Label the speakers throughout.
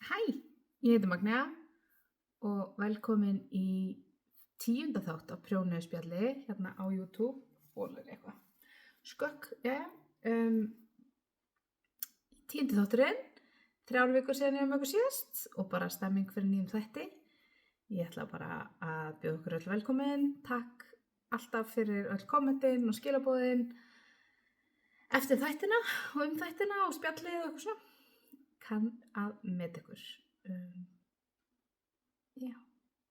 Speaker 1: Hæ, ég heiti Magnea og velkomin í 10. þátt af Prjónuspjalli hérna á YouTube og eitthvað. Skökk, 10. þátturinn, 3 vikur síðan ég ykkur síðast og bara stemming fyrir nýjum þætti. Ég ætla bara að bjóða ykkur öll velkomin, takk alltaf fyrir öll kommentin og skilaboðin eftir þættina og þættina og spjallið og eitthvað svona. Kann að meta ykkur. Já,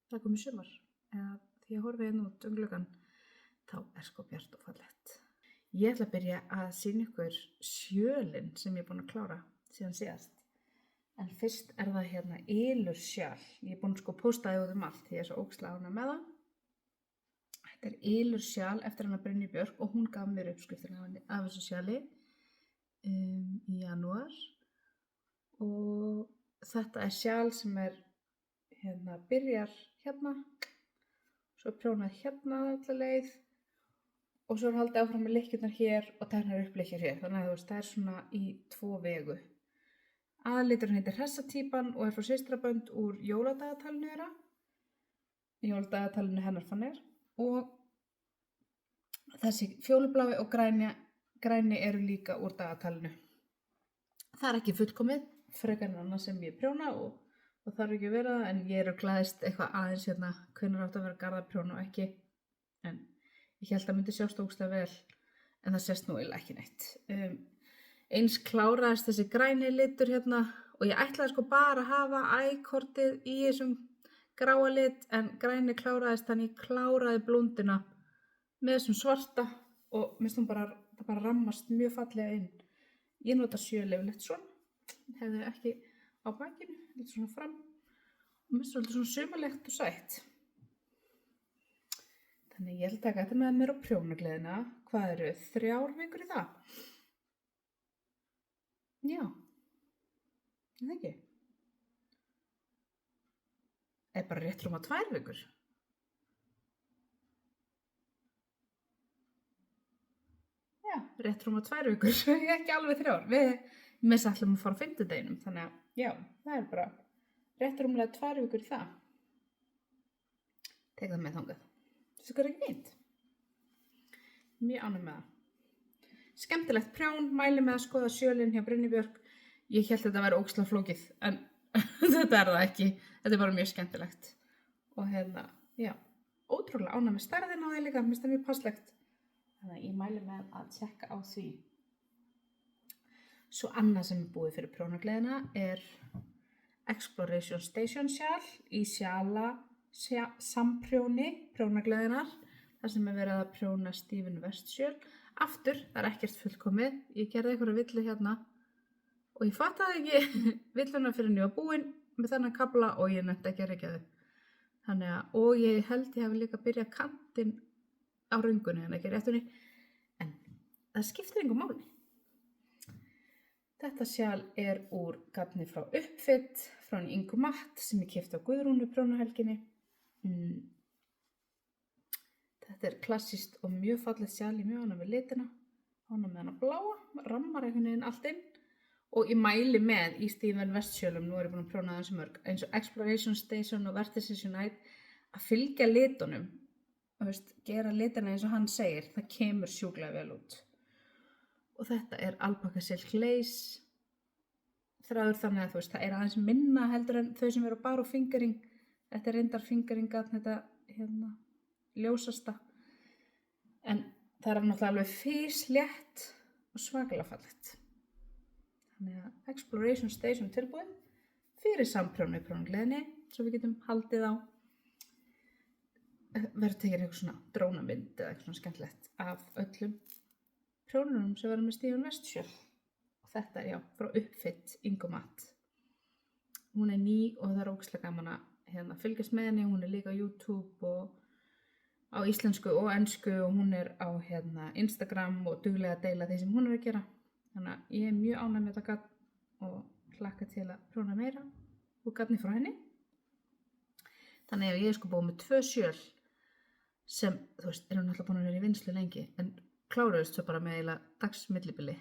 Speaker 1: það komið sumar. Því ég horfi hérna út gluggann, þá sko bjart og fallegt. Ég ætla að byrja að sýna ykkur sjölinn sem ég er búin að klára síðan síðast. En fyrst er það hérna ylur sjal. Ég er búin að posta það út allt því ég er svo ógeðslega ánægð með það. Þetta er ylur sjal eftir hana Brynju Björk og hún gaf mér uppskriftina af þessu sjali í janúar. Og þetta er sjal sem er hérna, byrjar hérna, svo er prjónað hérna alla leið og svo er haldið áfram með lykkjurnar hér og tegnar upp lykkjur hér. Þannig að það er svona í 2 vegu. Aðaliturinn heitir Hressatýpan og er frá systrabönd úr jóladagatalinu þeirra. Jóladagatalinu hennar Fanner. Og þessi fjólublái og græni eru líka úr dagatalinu. Það er ekki fullkomið. Frekar en annað sem ég prjóna og þarf ekki að vera það, en ég glæðist eitthvað aðeins hérna hvenær átt að vera garðaprjóna og ekki, en ég held að myndi sjást ógeðslega vel, en það sést nú eiginlega ekki neitt. Eins kláraðist þessi græni litur hérna og ég ætlaði bara að hafa ækortið í þessum gráa lit, en græni kláraðist, þannig ég kláraði blúndina með þessum svarta og minnst hún það bara rammast mjög fallega inn. Ég nota sjöleflegt svona. Hefði ekki á bakinu, lítið svona fram og minnst svolítið svona sumarlegt og sætt. Þannig ég held að taka þetta með mér á prjónagleðina. Hvað eru 3 vikur í það? Já, það ekki. Er bara rétt rúma 2 vikur. Já, rétt rúma 2 vikur, ekki alveg 3. Við ætlum að fara á 5. deginum, þannig að já, það er bara rétt rúmlega 2 vikur í það. Tek það með þangað. Þessu er ekki fínt. Mjög ánægð með það. Skemmtilegt prjón, mæli með að skoða sjölinn hjá Brynju Björk. Ég hélt þetta að vera ógeðslega flókið, en þetta er það ekki. Þetta er bara mjög skemmtilegt. Og hérna, já, ótrúlega ánægð með stærðina á því líka, mér finnst það mjög passlegt. Þannig að ég mæli með að tjekka á því. Svo annað sem er búið fyrir prjónagleðina er Exploration Station sjal í samprjóni prjónagleðinar. Það sem er verið að prjóna Stephen West sjöl. Aftur, það er ekkert fullkomið. Ég gerði einhverja villu hérna og ég fattaði ekki villuna fyrir en ég var búin með þennan kafla og ég nefndi ekki að rekja þau. Þannig að, og ég held ég hafi líka byrjað kantinn á röngunni en ekki réttunni. En það skiptir engu máli. Þetta sjal er úr garni frá Uppfit, frá Ingu Matt sem ég keypti á Guðrúnu prjónahelginni. Þetta er klassískt og mjög fallegt sjal, ég mjög ánægð með litina. Ánægð með hana bláa, rammar einhvern veginn allt inn. Og ég mæli með í Stephen West sjölum, nú er ég búin að prjóna þessu mörg, eins og Exploration Station og Vertices Unite, að fylgja litunum. Gera litina eins og hann segir, það kemur sjúklega vel út. Og þetta er alpaka silk lace þráður, þannig að það er aðeins minna heldur en þau sem eru bara á fingering. Þetta er reyndar fingeringat, þetta hérna ljósasta. En það er náttúrulega alveg físlétt og svakalega fallegt. Þannig að Exploration Station tilbúin fyrir samprjónu í prjónagleðinni, svo við getum haldið á. Verður tekið eitthvað svona drónamynd eða eitthvað svona skemmtilegt af öllum prjónunum sem verður með Stephen West sjöl. Og þetta er, já, frá Uppfit, Ingu Matt. Hún er ný og það er ógeðslega gaman að fylgjast með henni. Hún er líka á YouTube og á íslensku og ensku og hún er á Instagram og duglega að deila því sem hún er að gera. Þannig að ég er mjög ánægð með þetta garn og hlakka til að prjóna meira úr garni frá henni. Þannig að ég er búin með 2 sjöl sem, eru náttúrulega búin að vera í vinnslu lengi, en kláruðust svo bara með eiginlega dagsmillibili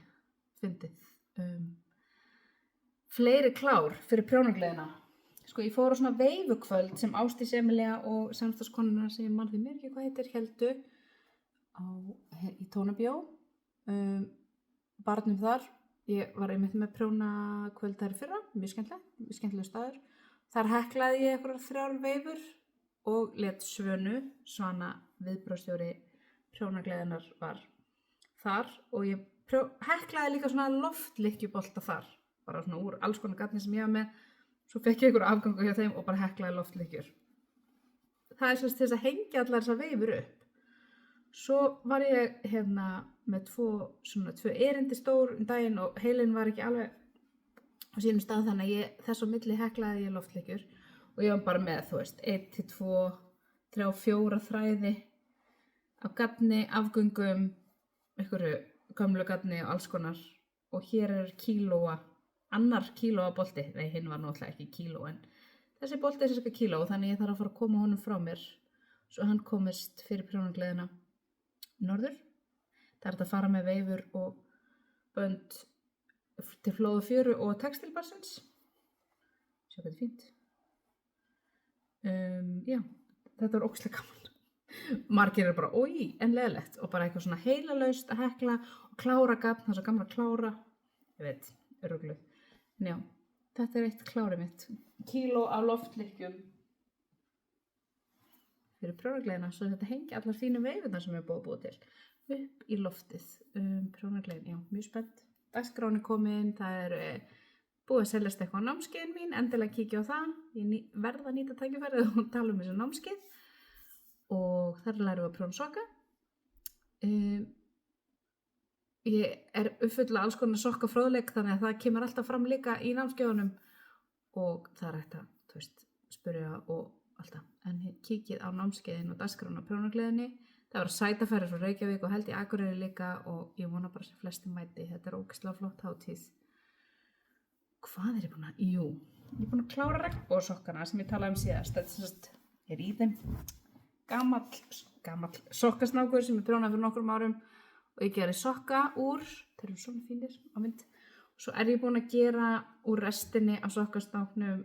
Speaker 1: fyndið. fleiri klár fyrir prjónagleðina. Sko, ég fór á svona veifukvöld sem Ásdís Emilía og samstagskonuna sem ég man því mér ekki hvað heitir héldu í Tónabjó. Barnum þar. Ég var einmitt með prjónakvöld þar í fyrra, mjög skemmtileg staður. Þar heklaði ég einhverjar 3 veifur og lét Svana viðbragðsstjóri prjónagleðinnar var þar og ég heklaði líka svona loftlykkjubolta þar, bara svona úr alls konar gatni sem ég var með, svo fekk ég einhverju afgangu hjá þeim og bara heklaði loftlykkjur. Það er til þess að hengja allar þessar veifur upp. Svo var ég með 2 erindi stór daginn og heilinn var ekki alveg á sínum stað þannig að þess á milli heklaði ég loftlykkjur og ég var bara með, 1 til 2, 3, 4 þræði á gatni, afgöngum, einhverju gömlu gatni og alls konar og hér annar kílóa bolti, nei hinn var náttúrulega ekki kíló en þessi bolti er cirka kíló þannig ég þarf að fara að koma honum frá mér svo hann komist fyrir prjónagleðina norður. Það er að fara með veifur og bönd til Flóðu fjöru og textilbarsins. Sjá hvað þetta er fínt. Já, þetta var ógeðslega gaman. Margir eru bara, en leiðilegt og bara eitthvað svona heilalaust að hekla og klára gatn, það er svo gaman að klára. Ég veit, rugluð. En já, þetta er eitt klárið mitt. Kíló af loftlykkjum fyrir prjónagleðina, svo þetta hengi allar fínu veifurnar sem ég er búið til upp í loftið. Prjónagleðin, já, mjög spennt. Dagskráin er komin, það er búið að seljast eitthvað á námskeiðin mín, endilega kíkja á það. Ég verð að nýta tækifærið og tala um þessu námskeið og þar lærum við að prjóna sokka. Ég er uppfull af alls konar sokkafróðleik þannig að það kemur alltaf fram líka í námskeiðunum og það er hægt að, spyrja og alltaf. En kíkið á námskeiðin og dagskráin á prjónagleðinni. Það var sætafæri frá Reykjavík og held í Akureyri líka og ég vona bara sem flesti mæti. Þetta er ógeðslega flott hátíð. Hvað er ég búin að? Jú, ég er búin að klára regnbogasokkana sem ég talaði um síðast. Þetta er í þeim gamall sokkasnákur sem ég prjónaði fyrir nokkrum árum og ég gerði sokka úr, þeir eru svona fínir á mynd. Svo er ég búin að gera úr restinni af sokkasnáknum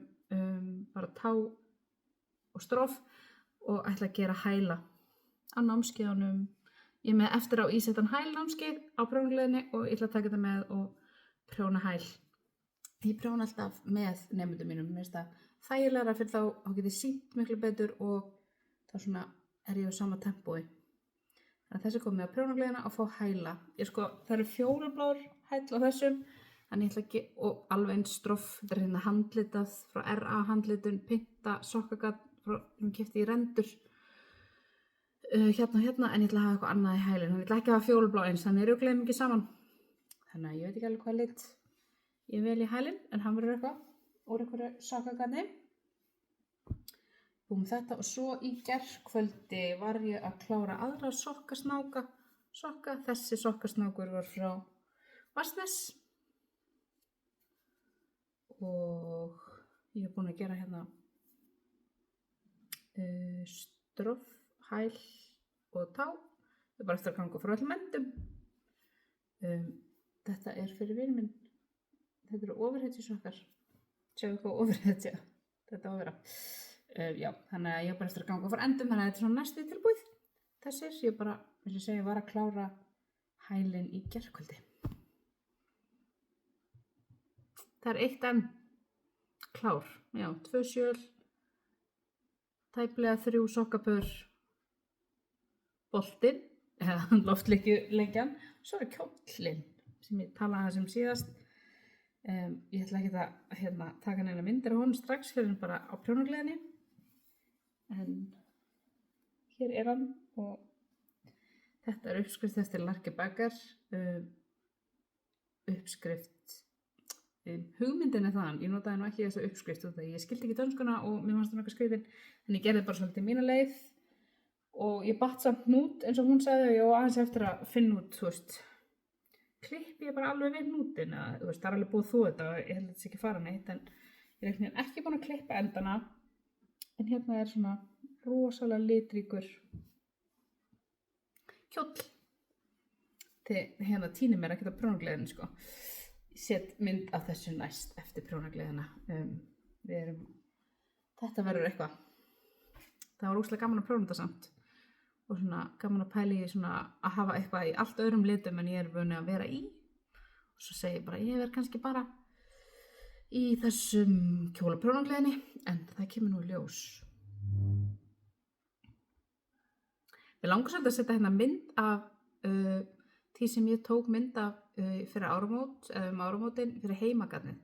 Speaker 1: bara tá og stróf og ætla að gera hæla á námskeiðunum. Ég er með eftir á ísettan hæl námskeið á prjónagleðinni og ég ætla að taka þetta með og prjóna hæl. Ég prjóna alltaf með nemendum mínum, mér finnst það þægilegra fyrir þá get ég sýnt miklu betur og þá svona er ég á sama tempói. Þannig að þessi komið á prjónagleðina og fá hæla. Það eru fjólublár hæll á þessum, þannig ég ætla ekki, og alveg eins stroff, þetta er hérna handlitað frá RA handlitun, pinta, sokkagat, sem keypti í rendur. Hérna og hérna, en ég ætla að hafa eitthvað annað í hælinn. Ég ætla ekki að hafa fjólublá eins, þannig er ruglaðum ekki saman. Þannig að ég veit ekki alveg hvað lit ég vel í hælinn, en hann verður eitthvað úr einhverju sokkagatni. Búum þetta og svo í gærkvöldi var ég að klára aðra sokkasnáka. Þessi sokkasnákur var frá Vatnsnes. Og ég er búin að gera hérna stroff, hæl og tá. Ég er bara eftir að ganga frá öllum endum. Þetta er fyrir vininn minn. Þetta eru ofurhetjusokkar. Sjáu hvað ofurhetja þetta á að vera. Já, þannig að ég er bara eftir að ganga frá endum, þannig að þetta er svona næstu tilbúið. Þessir, ég bara, eins og segja, var að klára hælinn í gærkvöldi. Það er 1 enn klár. Já, 2 sjöl, tæplega 3 sokkapör, boltinn, eða loftlykkjuleikjan, svo er kjóllinn sem ég talaði um síðast. Ég ætla ekki að taka neina myndir á honum strax fyrir bara á prjónagleðinni. En hér er hann og þetta er uppskrift eftir Larki Bagger. Uppskrift, hugmyndin er þaðan. Ég notaði nú ekki þessa uppskrift út af því ég skildi ekki dönskuna og mér fannst það nokkuð skrýtin. En ég gerði bara svolítið mína leið og ég batt samt hnút eins og hún sagði og ég var aðeins eftir að finna út, klippi ég bara alveg við hnútin eða, það er alveg búið þú þetta og ég held að þetta sé ekki fara neitt en ég er ekki búin að klippa endana en hérna er svona rosalega litríkur kjóll til hérna týnir mér ekkert á prjónagleðinni set mynd af þessu næst eftir prjónagleðina. Þetta verður eitthvað. Það var óslega gaman að prjóna þetta samt. Og svona gaman að pæla í svona að hafa eitthvað í allt öðrum litum en ég vönu að vera í. Og svo segi ég bara, ég verð kannski bara í þessum kjólaprjónagleðinni, en það kemur nú í ljós. Ég langar svolítið að setja hérna mynd af því sem ég tók mynd af fyrir áramót, áramótin fyrir heimagarnið.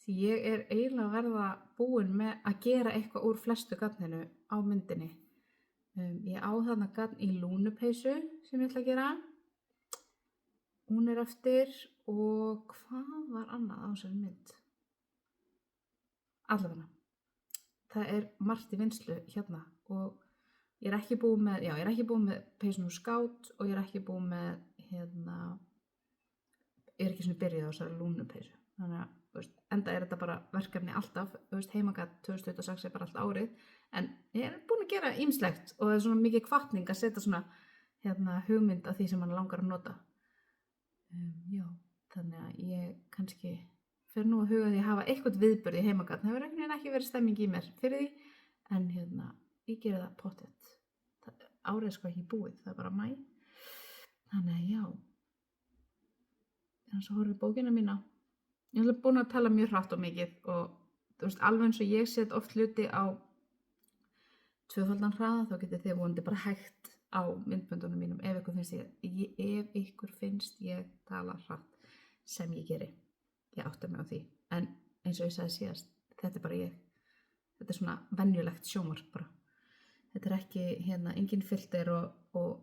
Speaker 1: Því ég eiginlega að verða búin með að gera eitthvað úr flestu garninu á myndinni. Ég á þarna garn í lúnupeysu sem ég ætla að gera. Hún eftir og hvað var annað á þessari mynd? Allavega. Það margt í vinnslu hérna og ég ekki búin með peysun úr skát og ég ekki búin með ég ekki svona byrjuð á þessari lúnupeysu. Þannig að, enda þetta bara verkefni alltaf, heimagarn 2026 bara allt árið, en ég búin að gera ýmislegt og það svona mikið hvatning að setja svona hugmynd af því sem mann langar að nota. Já, þannig að ég kannski fer nú að huga því að hafa eitthvað viðburð í heimagarn. Það hefur ekki verið stemming í mér fyrir því, en ég geri það pottet. Árið sko ekki búið, það bara maí. Þannig að já. Þannig að horfið bókina mína. Ég hef búin að tala mjög hratt og mikið og alveg eins og ég set oft hluti á tvöfaldan hraða, þá getið þið vonandi bara hægt á myndböndunum mínum ef ykkur finnst ég tala hratt sem ég geri. Ég átta mig á því. En eins og ég sagði síðast, þetta bara ég. Þetta svona venjulegt sjónvarp bara. Þetta ekki engin filter og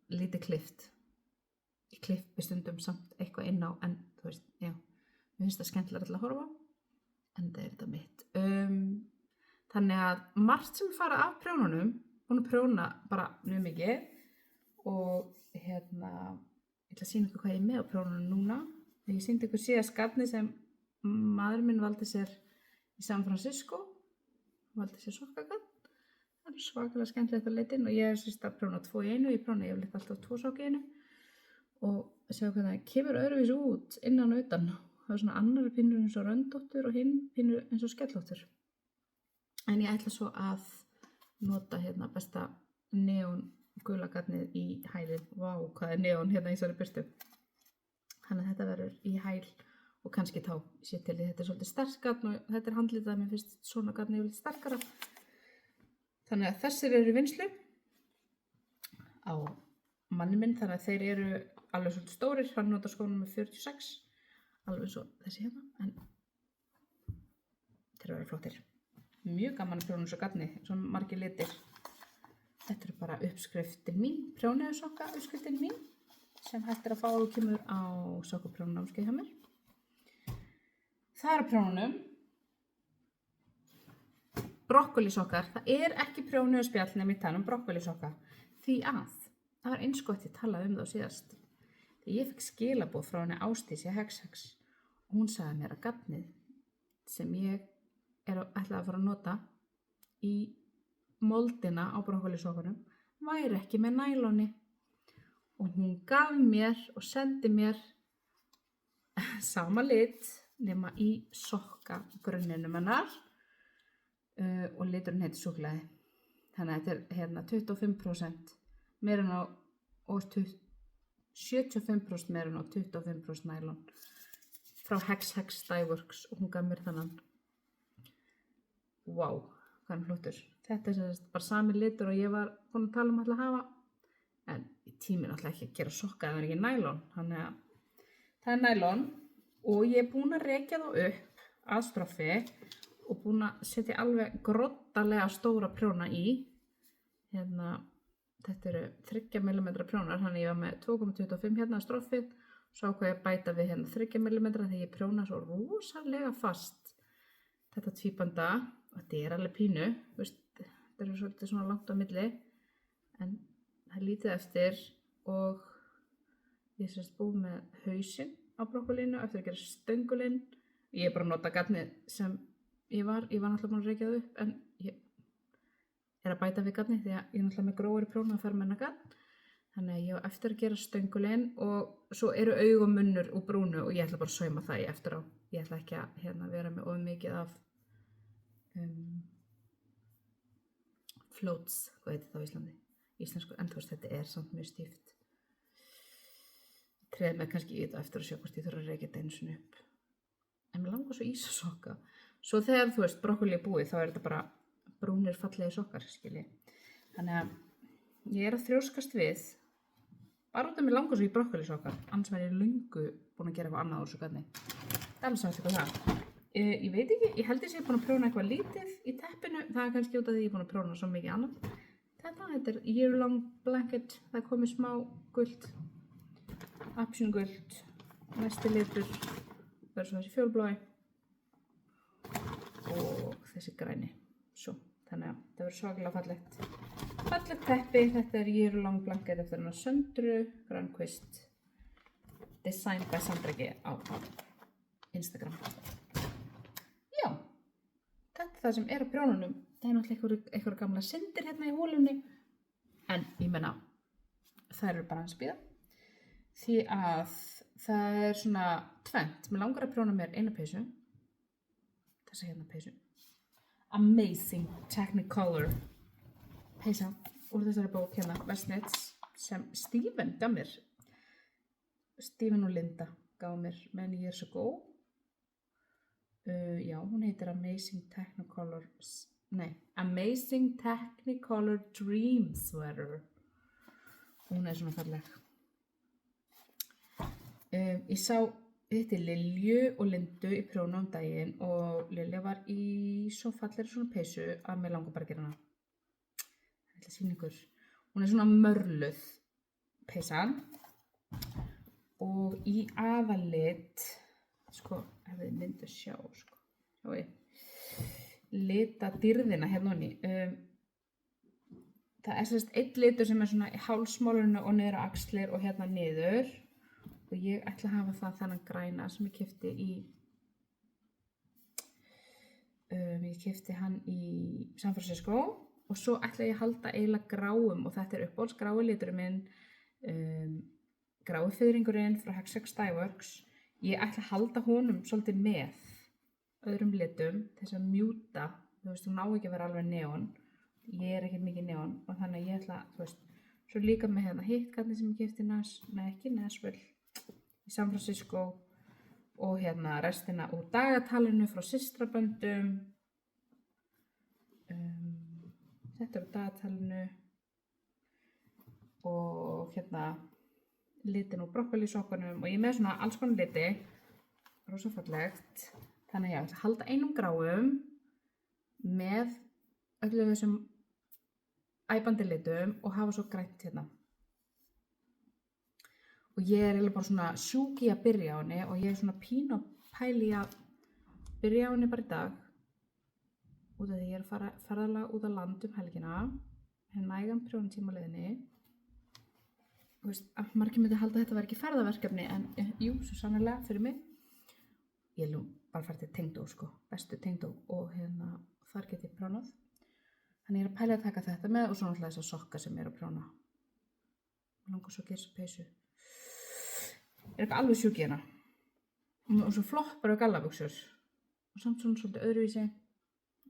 Speaker 1: lítið klippt. Ég klippi stundum samt eitthvað inn á, en þú veist, já. Mér finnst það skemmtilega til að horfa, en það þetta mitt. Þannig að margt sem fara af prjónunum, búin að prjóna bara mjög mikið og ég ætla að sýna ykkur hvað ég með á prjónunum núna. Ég sýndi ykkur síðast garnið sem maður minn valdi sér í San Francisco, valdi sér sokkagarn. Það svakalega skemmtilegt að leita inn og ég sérst að prjóna 2 í 1, ég prjóna yfirleitt alltaf 2 sokk í 1 og sjá hvað það kemur öðruvísi út innan og utan. Það svona annari pinnur eins og röndóttur og hinn pinnur eins og skellóttur. En ég ætla svo að nota besta neon gula garnið í hælinn. Vá, hvað neon í þessari birtu. Þannig að þetta verður í hæl og kannski tá. Sér til því þetta svolítið sterkt garn og þetta handlitað, mér finnst svona garnið yfirleitt sterkara. Þannig að þessir í vinnslu á manni minn, þannig að þeir alveg svolítið stórir. Hann notar skónum með 46. Alveg svo þessi en þeir vera flottir. Mjög gaman að prjóna þessu garni, svona margir litir. Þetta bara uppskriftin mín, prjónuðu sokka uppskriftin mín, sem hægt að fá og kemur á sokkaprjónunámskeið hjá mér. Það prjónunum. Brokkolissokkar, það ekki prjónuðu spjall nema í tala brokkolisokka, því að það var eins gott ég talaði það síðast. Þegar ég fekk skilaboð frá henni Ásdísi Hex og hún sagði mér að garnið sem ég ætlaði að fara að nota í moldina á brokkolisokkunum væri ekki með næloni og hún gaf mér og sendi mér sama lit nema í sokkagrunninum hennar og liturinn heitir súkkulaði. Þannig að þetta 25% meira en á og 75% meira en á 25% nælon frá Hex Dyeworks og hún gaf mér þannan. Vá, hvað hann flottur. Þetta bara sami litur og ég var búin að tala að hafa, en tíminn alltaf ekki að gera sokka ef það ekki nælon. Þannig að það nælon og ég búin að rekja þá upp að stroffi og búin að setja alveg groddalega stóra prjóna í. Þetta 3 mm prjónar, þannig ég var með 2,25 að stroffið, svo ákvað ég að bæta við 3 mm þegar ég prjóna svo rosalega fast þetta tvíbanda, og þetta alveg pínu, þetta svolítið svona langt á milli, en það lítið eftir og ég búið með hausinn á brokkolínu eftir að gera stöngulinn. Ég bara nota garnið sem ég var náttúrulega búin að rekja það upp, en ég að bæta við garni því að ég náttúrulega með grófari prjóna að fara með hennar garn. Þannig að ég á eftir að gera stöngulinn og svo eru augu og munnur úr brúnu og ég ætla bara að sauma það í eftir á. Ég ætla ekki að vera með of mikið af floats, hvað heitir það á Íslandi? Íslensku, en þú veist, þetta samt mjög stíft. Treð með kannski í þetta eftir að sjá hvort ég þurfa að reykja þetta einu sinni upp. En mér langar svo ísasokka. Svo þegar, þú veist, brokkoli búið, þá þetta bara brúnir fallegi sokkar, skilji. Þannig að ég að þrjóskast við, bara út af mér langar svo í brokkolisokka, annars væri ég löngu búin að gera eitthvað annað úr svo hvernig. Það alveg sagt eitthvað það. Ég veit ekki, ég held ég sé búin að prjóna eitthvað lítið í teppinu, það kannski út af því ég búin að prjóna svo mikið annað. Þetta year long blanket, það komið smá gult, apsjungult, næsti litur, verður svo þessi fjólblái og þessi græni. Svo, þannig að það verður svakalega fallegt. Fallegt teppi, þetta year long blanket eftir hana Söndru Granqvist, designed by Sandra G á Instagram. Já, þetta það sem á prjónunum, það náttúrulega einhverja gamla syndir hérna í hólunni, en ég meina, það eru bara hans bíða, því að það svona tvennt, mér langar að prjóna mér eina peysu, þessa hérna peysu, Amazing Technicolor peysa úr þessari bók hérna, Westnitz, sem Stephen gaf mér, Stephen og Linda gaf mér many years ago. Já, hún heitir Amazing Technicolor Dream Sweater. Hún svona falleg. Ég sá Lilju og Lindu í prjóna daginn og Lilja var í svo fallegri svona peysu að mér langar bara að gera hana. Það ætla að sýna ykkur. Hún svona mörluð peysan og í aðalit, sko, ef þið myndu sjá, sko, sjáu ég, lita dýrðina hérna honni. Það sérst einn litur sem svona í hálsmálinu og niður á axlir og hérna niður og ég ætla að hafa það þennan græna sem ég keypti hann í San Francisco og svo ætla ég að halda eiginlega gráum og þetta uppáhalds grái liturinn minn, grái fiðringurinn frá Hexagon Dyeworks. Ég ætla að halda honum svolítið með öðrum litum þess að mjúta, þú veist, hún ná ekki að vera alveg neon, ég ekki mikið neon og þannig að ég ætla, þú veist, svo líka með hérna hitkarni sem ég keypti ekki Nashville, í San Francisco og hérna restina úr dagatalinu frá systraböndum, þetta úr dagatalinu og hérna litin úr brokkolisokkunum og ég með svona alls konar liti, rosa fallegt. Þannig að ég ætla að halda einum gráum með öllu þessum æpandi litum og hafa svo grænt hérna. Og ég eiginlega bara svona sjúk í að byrja á henni og ég svona pínu að pæli að byrja á henni bara í dag. Út af því ég að fara ferðalag út á land helgina, nægan prjónatíma á leiðinni. Þú veist, að margir myndi halda að þetta var ekki ferðaverkefni en jú, svo sannarlega fyrir mig. Ég bara farið til Tengdó, sko, bestu Tengdó og hérna þar get ég prjónað. Þannig ég að pæla að taka þetta með og svo náttúrulega þessar sokka sem ég að prjóna. Mér langar svo að gera þessu peysu. Ég ekki alveg sjúk í hérna. Og svo floppar og gallabuxur. Og samt svona svolítið öðruvísi.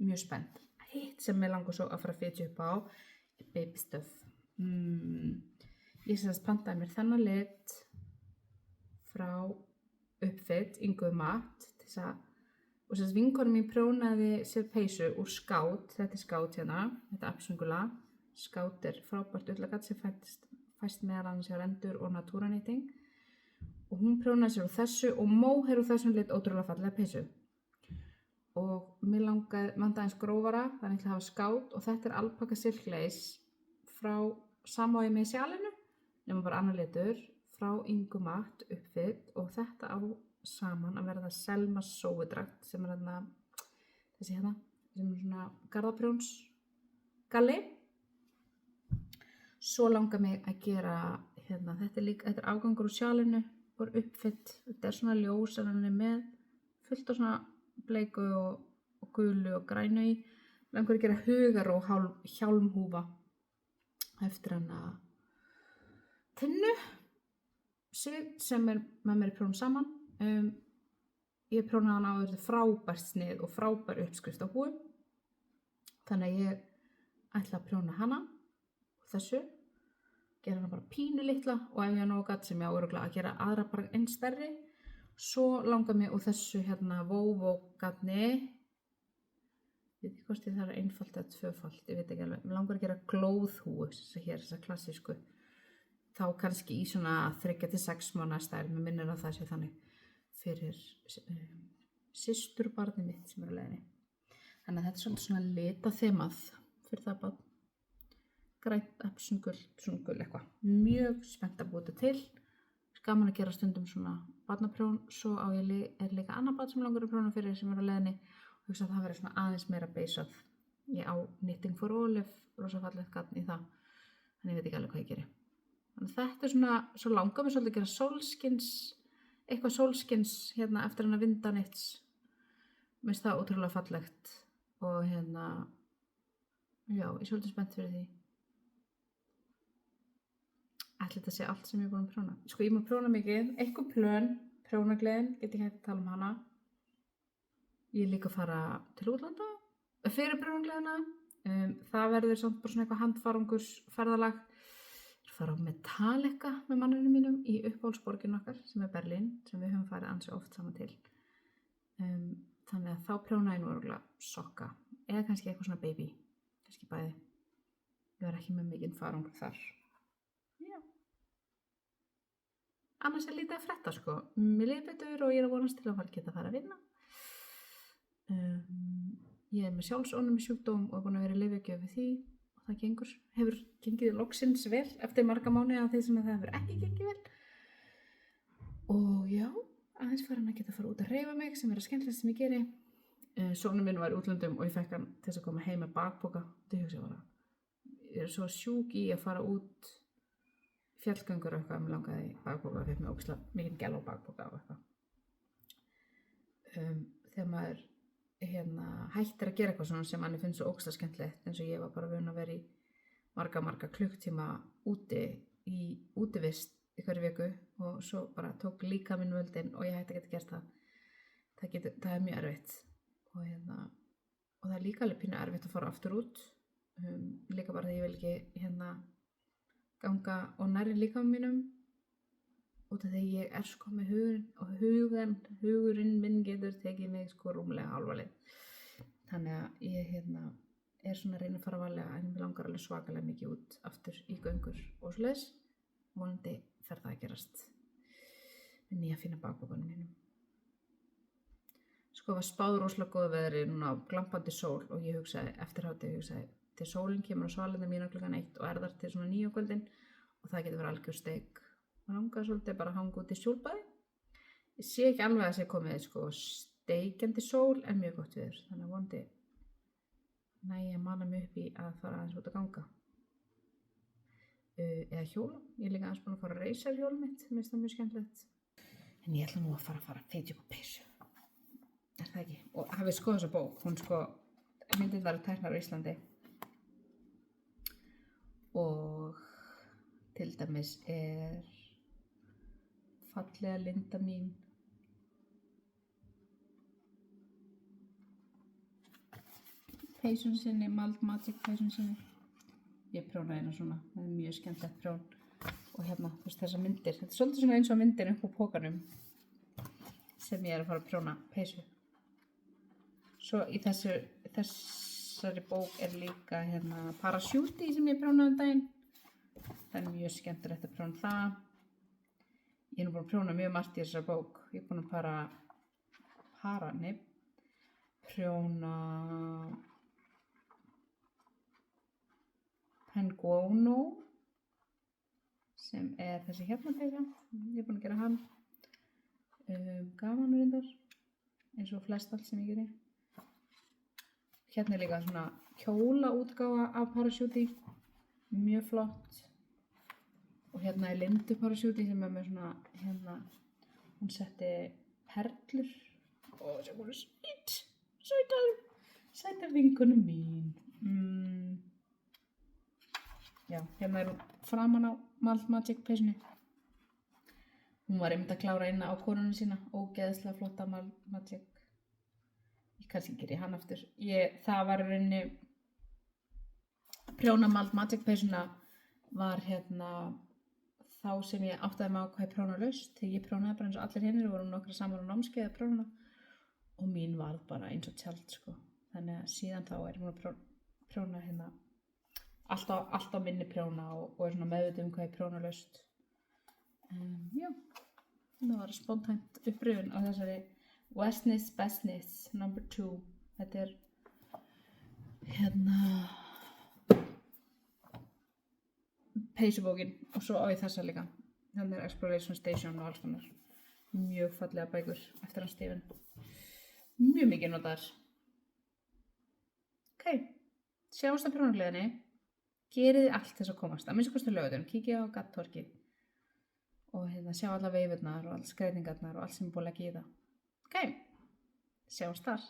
Speaker 1: Mjög spennt. Hitt sem mér langar svo að fara að fitja upp á er baby stuff. Ég sérst pantaði mér þennan lit frá Uppfit, Ingu Matt, og sérst vinkonum mín prjónaði sér peysu úr skát, þetta skát hérna, þetta apsungula, skát frábært ullagat sem fæst meðal annars hjá Rendur og Natura Knitting og hún prjónaði sér úr þessu og móher úr þessum lit ótrúlega fallega peysu og mér vantaði eins grófara, þannig að hafa skát og þetta alpaka silk lace frá samvægi með sjálinu, nema bara annar litur, frá Ingu Matt, Uppfit og þetta á saman að verða Selma sóudragt sem hérna, þessi hérna, sem svona garðaprjóns galli. Svo langar mig að gera hérna, þetta afgangur úr sjálinu, úr Uppfit, þetta svona ljós en hann með fullt á svona bleiku og gulu og grænu í. Langar að gera hugar og hjálmhúfa eftir hana Tinnu sem með mér í prjóna saman. Ég prjónaði hana á þetta frábært snið og frábær uppskrift á húi. Þannig að ég ætla að prjóna hana og þessu. Gera hana bara pínu litla og ef ég nógu gatt sem ég á örugglega að gera aðra bara einn stærri. Svo langar mér úr þessu hérna Vóvó-gatni. Ég veit ekki hvort það er einfalt eða tvöfalt, ég veit ekki alveg. Mér langar að gera glóðhúu, þessa klassísku. Þá kannski í svona 3-6 mánaða stærð, mér minnir að það sé þannig fyrir systurbarnið mitt sem er á leiðinni. Þannig að þetta er svolítið svona litaþemað fyrir það barn. Grænt, epsungul, svona gul eitthvað. Mjög spennt að búa þetta til. Gaman að gera stundum svona barnaprjón, svo er líka annað barn sem langar að prjóna fyrir sem er á leiðinni og hugsa að það verður svona aðeins meira beysað. Ég á Knitting for Olive, rosa fallegt gatn í það, en ég veit ekki alveg hvað ég geri. Þannig þetta er svona, svo langar mér svolítið að gera sólskins, eitthvað sólskins hérna eftir hana Vindanits. Mér finnst það ótrúlega fallegt og hérna, já, ég er svolítið spennt fyrir því. Ætli þetta sé allt sem ég er búin að prjóna. Sko, ég má prjóna mikið, eitthvað plön, prjónagleðin, get ekki hægt að tala um hana. Ég er líka að fara til útlanda fyrir prjónagleðina. Það verður samt bara svona eitthvað handfarangursferðalag. Ég fara á Metallica með manninu mínum í uppáhaldsborginu okkar, sem er Berlín, sem við höfum farið ansi oft saman til. Þannig að þá prjóna ég nú örugglega sokka, eða kannski eitthvað svona baby, kannski bæði. Ég var ekki með mikinn farangur þar. Já. Annars er lítið að frétta sko. Mér líður betur og ég er að vonast til að geta að fara að vinna. Ég er með sjálfsofnæmi sjúkdóm og er búin að vera í lyfjagjöf við því og það hefur gengið loksins vel eftir marga mánuði af því sem það hefur ekki gengið vel. Og já, aðeins farin að geta að fara út að hreyfa mig sem er að skemmtilegast sem ég geri. Sonur minn var í útlöndum og ég fekk hann til þess að koma heim með bakpoka. Ég er svo sjúk í að fara út fjallgöngur og eitthvað, mér langaði í bakpoka, fekk mér ógeðslega mikinn gæla á bakpoka og eitthvað. Þegar maður hættir að gera eitthvað svona sem manni finnst svo ógeðslega skemmtilegt, eins og ég var bara vön að vera í marga klukktíma úti í útivist í hverju viku og svo bara tók líka minn völdin og ég hætti að geta gert það. Það er mjög erfitt og það er líka alveg pínu erfitt að fara aftur út, líka bara því ég vil ekki ganga og nærri líkamanum mínum út af því ég er sko með hugurinn og hugurinn minn getur tekið mig sko rúmlega hálfa leið. Þannig að ég er svona að reyna að fara varlega en mér langar alveg svakalega mikið út aftur í göngur og svoleiðis. Vonandi fer það að gerast með nýja fína bakpokanum mínum. Sko var spáð rosalega góðu veðri núna á glampandi sól og ég hugsaði eftir hádegi, til sólin kemur á svalirna mína klukkan 1 og þar til svona 9 á kvöldin og það getur verið algjör steik. Mér langaði svolítið bara að hanga út í sólbaði. Ég sé ekki alveg að það sé komið sko steikjandi sól en mjög gott veður. Þannig að vonandi næ ég að mana mig upp í að fara aðeins út að ganga. Eða hjóla. Ég er líka aðeins búin að fara að reisa hjólið mitt. Mér finnst það mjög skemmtilegt. En ég ætla nú að fara að fitja upp á peysu. Er það ekki? Og hafið skoðað þessa bók. Hún sko myndirnar eru teknar á Íslandi. Og til dæmis er fallega Linda mín peysun sinni, Mald Magic peysun sinni. Ég prjónaði hérna svona, það er mjög skemmtilegt prjón. Og hérna, þú veist þessar myndir, þetta er svolítið svona eins og myndir upp á pókanum sem ég er að fara að prjóna peysu. Svo í þessari bók er líka Parachute sem ég prjónaði daginn. Það er mjög skemmtilegt að prjóna það. Ég er nú búin að prjóna mjög margt í þessari bók. Ég er búin að prjóna Penguono sem er þessi hérna peysa. Ég er búin að gera hann. Gaman reyndar, eins og flest allt sem ég geri. Hérna er líka svona kjólaútgáfa af Parachute, mjög flott. Og hérna er Lindu Parachute sem er með svona, hún setti perlur og sem voru sætar vinkonum mín. já, hérna er hún framan á Malt Magic peysunni. Hún var einmitt að klára inn á konunni sína, ógeðslega flotta Malt Magic. Ég kannski geri hann aftur. Það var í rauninni, prjóna Malt Magic peysuna var hérna þá sem ég áttaði mig á hvað ég prjóna laust. Þegar ég prjónaði bara eins og allir hinnir, vorum nokkra saman á námskeið að prjóna og mín varð bara eins og tjald sko. Þannig að síðan þá er hún að prjóna hérna allt á minni prjóna og er svona meðvituð hvað ég prjóna laust. Já, það var spontant upprifun á þessari Westness Bestness No. 2. Þetta er hérna peysubókin og svo á ég þessa líka. Þannig er Exploration Station og alls konar. Mjög fallega bækur eftir hann Stephen. Mjög mikið notaðar. Ok, sjáumst á prjónagleðinni. Gerið þið allt þess að komast. Að minnsta kosti á laugardögum. Kíkið á Gattorkið og hérna sjá alla veifurnar og alls skreytingarnar og allt sem er búið að leggja í það. Ok, sjáumst þar.